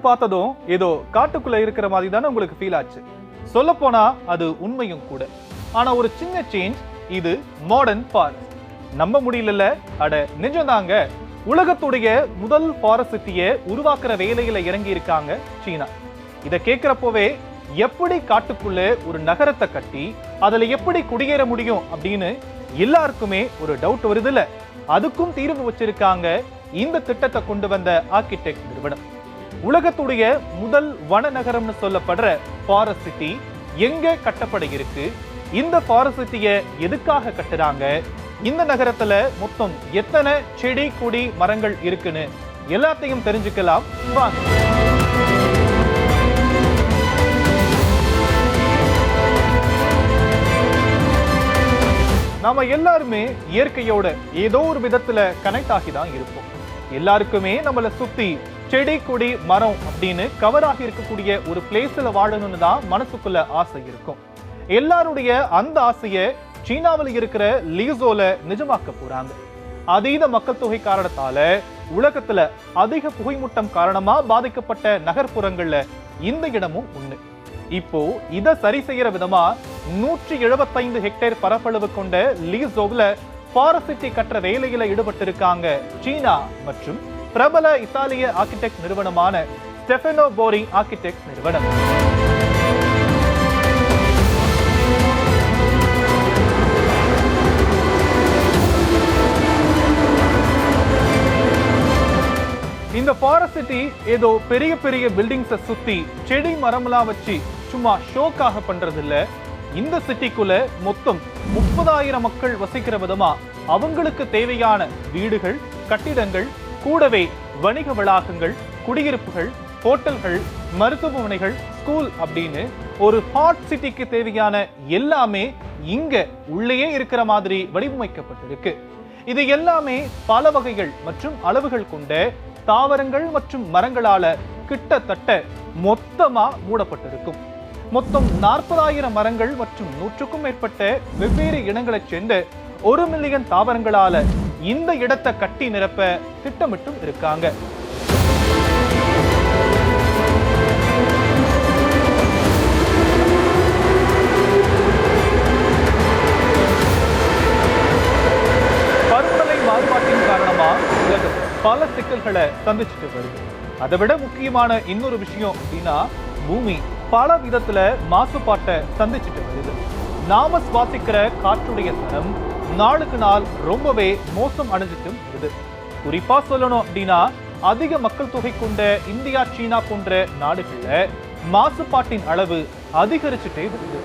பார்த்ததும் ஏதோ காட்டுக்குள்ள இருக்கிற மாதிரி தானே உங்களுக்கு ஃபீல் ஆச்சு. சொல்ல போனா அது உண்மையும் கூட. ஆனா ஒரு சின்ன சேஞ்ச், இது மாடர்ன் ஃபாரஸ்ட். நம்ப முடியல, அட நிஜம்தாங்க. உலகத்துடைய முதல் ஃபாரஸ்ட் சிட்டியை உருவாக்குற வேலையில இறங்கி இருக்காங்க சீனா. இத கேட்கிறப்போவே எப்படி காட்டுக்குள்ள ஒரு நகரத்தை கட்டி அதுல எப்படி குடியேற முடியும் அப்படின்னு எல்லாருக்குமே ஒரு டவுட் வருது இல்ல. அதுக்கும் தீர்வு வச்சிருக்காங்க இந்த திட்டத்தை கொண்டு வந்த ஆர்கிடெக்ட் நிறுவனம். உலகத்துடைய முதல் வன நகரம்னு சொல்லப்படுற ஃபாரஸ்ட் சிட்டி எங்க கட்டப்பட இருக்கு, இந்த ஃபாரஸ்ட் சிட்டியை எதுக்காக கட்டுறாங்க, இந்த நகரத்துல மொத்தம் எத்தனை செடி கொடி மரங்கள் இருக்குன்னு எல்லாத்தையும் தெரிஞ்சுக்கலாம் வாங்க. நாம எல்லாருமே இயற்கையோட ஏதோ ஒரு விதத்துல கனெக்ட் ஆகி தான் இருப்போம். எல்லாருக்குமே நம்மள சுத்தி செடி கொடி மரம் அப்படின்னு கவர் ஆகி இருக்கக்கூடிய ஒரு பிளேஸ்ல வாழணும்னு தான் மனசுக்குள்ள ஆசை இருக்கும். எல்லாருடைய அந்த ஆசையை சீனாவில் இருக்கிற லீசோல நிஜமாக்க போறாங்க. அதீத மக்கள் தொகை காரணத்தால உலகத்துல அதிக புகைமூட்டம் காரணமா பாதிக்கப்பட்ட நகர்ப்புறங்கள்ல இந்த இடமும் ஒண்ணு. இப்போ இத சரி செய்யற விதமா 175 ஹெக்டேர் பரப்பளவு கொண்ட லீசோவ்ல ஃபாரஸ்ட் சிட்டி கட்டுற வேலையில ஈடுபட்டிருக்காங்க சீனா மற்றும் பிரபல இத்தாலிய ஆர்கிடெக்ட் நிறுவனமான ஸ்டெஃபனோ போரி ஆர்கிடெக்ட் நிறுவனம். இந்த ஃபாரஸ்ட் சிட்டி ஏதோ பெரிய பெரிய பில்டிங்ஸை சுத்தி செடி மரம்லாம் வச்சு சும்மா ஷோக்காக பண்றது இல்ல. இந்த சிட்டிக்குள்ள மொத்தம் 30,000 மக்கள் வசிக்கிற விதமா அவங்களுக்கு தேவையான வீடுகள், கட்டிடங்கள், கூடவே வணிக வளாகங்கள், குடியிருப்புகள், ஹோட்டல்கள், மருத்துவமனைகள், ஸ்கூல் அப்படின்னு ஒரு ஹாட் சிட்டிக்கு தேவையான எல்லாமே இங்க உள்ளேயே இருக்கிற மாதிரி வடிவமைக்கப்பட்டிருக்கு. இது எல்லாமே பல வகைகள் மற்றும் அளவுகள் கொண்ட தாவரங்கள் மற்றும் மரங்களால கிட்டத்தட்ட மொத்தமா மூடப்பட்டிருக்கும். மொத்தம் 40,000 மரங்கள் மற்றும் 100க்கும் மேற்பட்ட வெவ்வேறு இனங்களைச் சேர்ந்த 1 மில்லியன் தாவரங்களால இந்த இடத்தை கட்டி நிரப்ப திட்டமிட்டும் இருக்காங்க. பருவநிலை மாறுபாட்டின் காரணமா உலகம் பல சிக்கல்களை சந்திச்சுட்டு வருது. அதை விட முக்கியமான இன்னொரு விஷயம் அப்படின்னா, பூமி பல விதத்துல மாசுபாட்டை சந்திச்சுட்டு வருது. நாம சுவாசிக்கிற காற்றுடைய தரம் நாளுக்கு நாள் ரொம்பவே மோசம் அடைஞ்சிட்டும் வருது. குறிப்பா சொல்லணும் அப்படின்னா, அதிக மக்கள் தொகை கொண்ட இந்தியா, சீனா போன்ற நாடுகள்ல மாசுபாட்டின் அளவு அதிகரிச்சுட்டே வருது.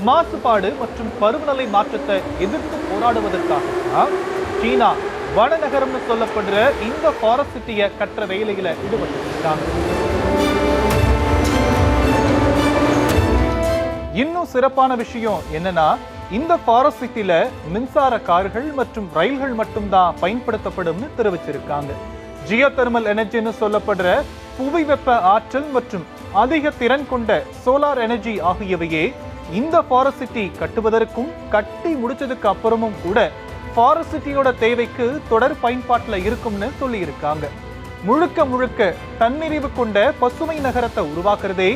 மாசுபாடு மற்றும் பருவநிலை மாற்றத்தை எதிர்த்து போராடுவதற்காக சீனா வனநகரம்னு சொல்லப்படுற இந்த ஃபாரஸ்ட் சிட்டியை கட்டுற வேலையில ஈடுபட்டிருக்காங்க. இன்னும் சிறப்பான விஷயம் என்னன்னா, இந்த ஃபாரஸ்ட் சிட்டில மின்சார கார்கள் மற்றும் ரயில்கள் மட்டும்தான் பயன்படுத்தப்படும்னு தெரிவிச்சிருக்காங்க. ஜியோ தெர்மல் எனர்ஜின்னு சொல்லப்படுற புவி வெப்ப ஆற்றல் மற்றும் அதிக திறன் கொண்ட சோலார் எனர்ஜி ஆகியவையே இந்த ஃபாரஸ்ட் சிட்டி கட்டுவதற்கும் கட்டி முடிச்சதுக்கு அப்புறமும் கூட ஃபாரஸ்ட் சிட்டியோட தேவைக்கு தொடர் பயன்பாட்டுல இருக்கும்னு சொல்லி இருக்காங்க. முழுக்க முழுக்க தன்னிறைவு கொண்ட பசுமை நகரத்தை உருவாக்குறதே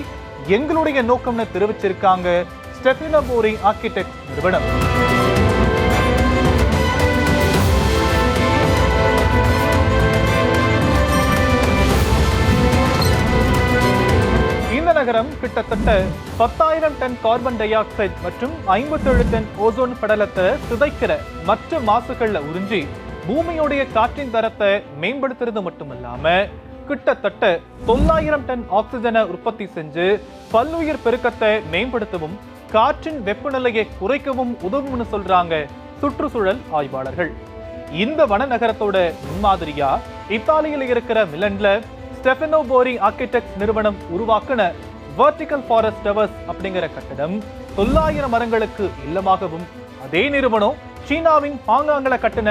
எங்களுடைய நோக்கம்னு தெரிவிச்சிருக்காங்க ஸ்டெஃபனோ போரி ஆர்கிடெக்ட் நிறுவனம். இந்த நகரம் கிட்டத்தட்ட 10,000 டன் கார்பன் டை ஆக்சைடு மற்றும் 57 டன் ஓசோன் படலத்தை சிதைக்கிற மற்ற மாசுகள்ல உறிஞ்சி பூமியோடைய காற்றின் தரத்தை மேம்படுத்துறது மட்டுமில்லாம கிட்டத்தட்ட 9,000 டன் ஆக்சிஜனை உற்பத்தி செஞ்சு பல்லுயிர் பெருக்கத்தை மேம்படுத்தவும் காற்றின் வெப்பநிலையை குறைக்கவும் உதவும்னு சொல்றாங்க சுற்றுச்சூழல் ஆய்வாளர்கள். இந்த வன நகரத்தோட முன்மாதிரியா இத்தாலியில் இருக்கிற மிலன்ல ஸ்டெஃபனோ போரி ஆர்கிடெக்ட் நிறுவனம் உருவாக்கின வெர்டிகல் ஃபாரஸ்ட் டவர்ஸ் அப்படிங்கிற கட்டடம் 9,000 மரங்களுக்கு இல்லமாகவும், அதே நிறுவனம் சீனாவின் ஹாங்காங்ல கட்டின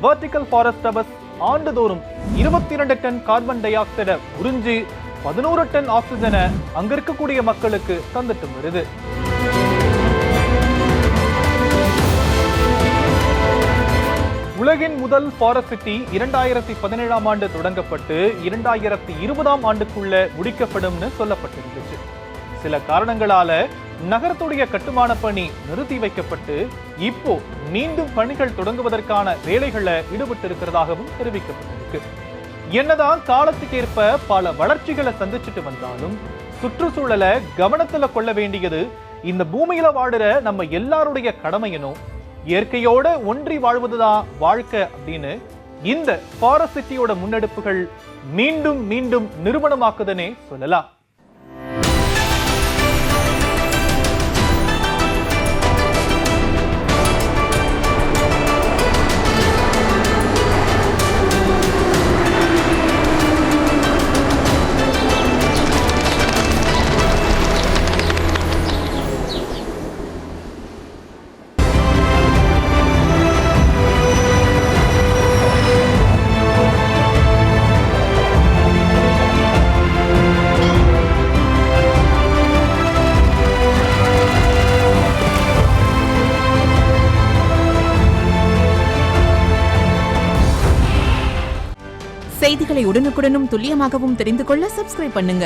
வெர்டிகல் ஃபாரஸ்ட் டவர்ஸ் ஆண்டுதோறும் 22 டன் கார்பன் டை ஆக்சைடை உறிஞ்சி 11 டன் ஆக்சிஜனை அங்க இருக்கக்கூடிய மக்களுக்கு தந்துட்டு வருது. உலகின் முதல் ஃபாரஸ்ட் சிட்டி 2017ஆம் ஆண்டு தொடங்கப்பட்டு 2020ஆம் ஆண்டுக்குள்ள முடிக்கப்படும்னு சொல்லப்பட்டிருந்துச்சு. சில காரணங்களால நகரத்துடைய கட்டுமான பணி நிறுத்தி வைக்கப்பட்டு இப்போ மீண்டும் பணிகள் தொடங்குவதற்கான வேலைகளை ஈடுபட்டு இருக்கிறதாகவும் தெரிவிக்கப்பட்டிருக்கு. என்னதான் காலத்துக்கேற்ப பல வளர்ச்சிகளை சந்திச்சுட்டு வந்தாலும் சுற்றுச்சூழலை கவனத்துல கொள்ள வேண்டியது இந்த பூமியில வாழுற நம்ம எல்லாருடைய கடமையனும் இயற்கையோட ஒன்றி வாழ்வதுதான் வாழ்க்கை அப்படின்னு இந்த ஃபாரஸ்ட் சிட்டியோட முன்னெடுப்புகள் மீண்டும் மீண்டும் நிரூபணமாக்குதுன்னே சொல்லலாம். செய்திகளை உடனுக்குடனும் துல்லியமாகவும் தெரிந்து கொள்ள சப்ஸ்கிரைப் பண்ணுங்க.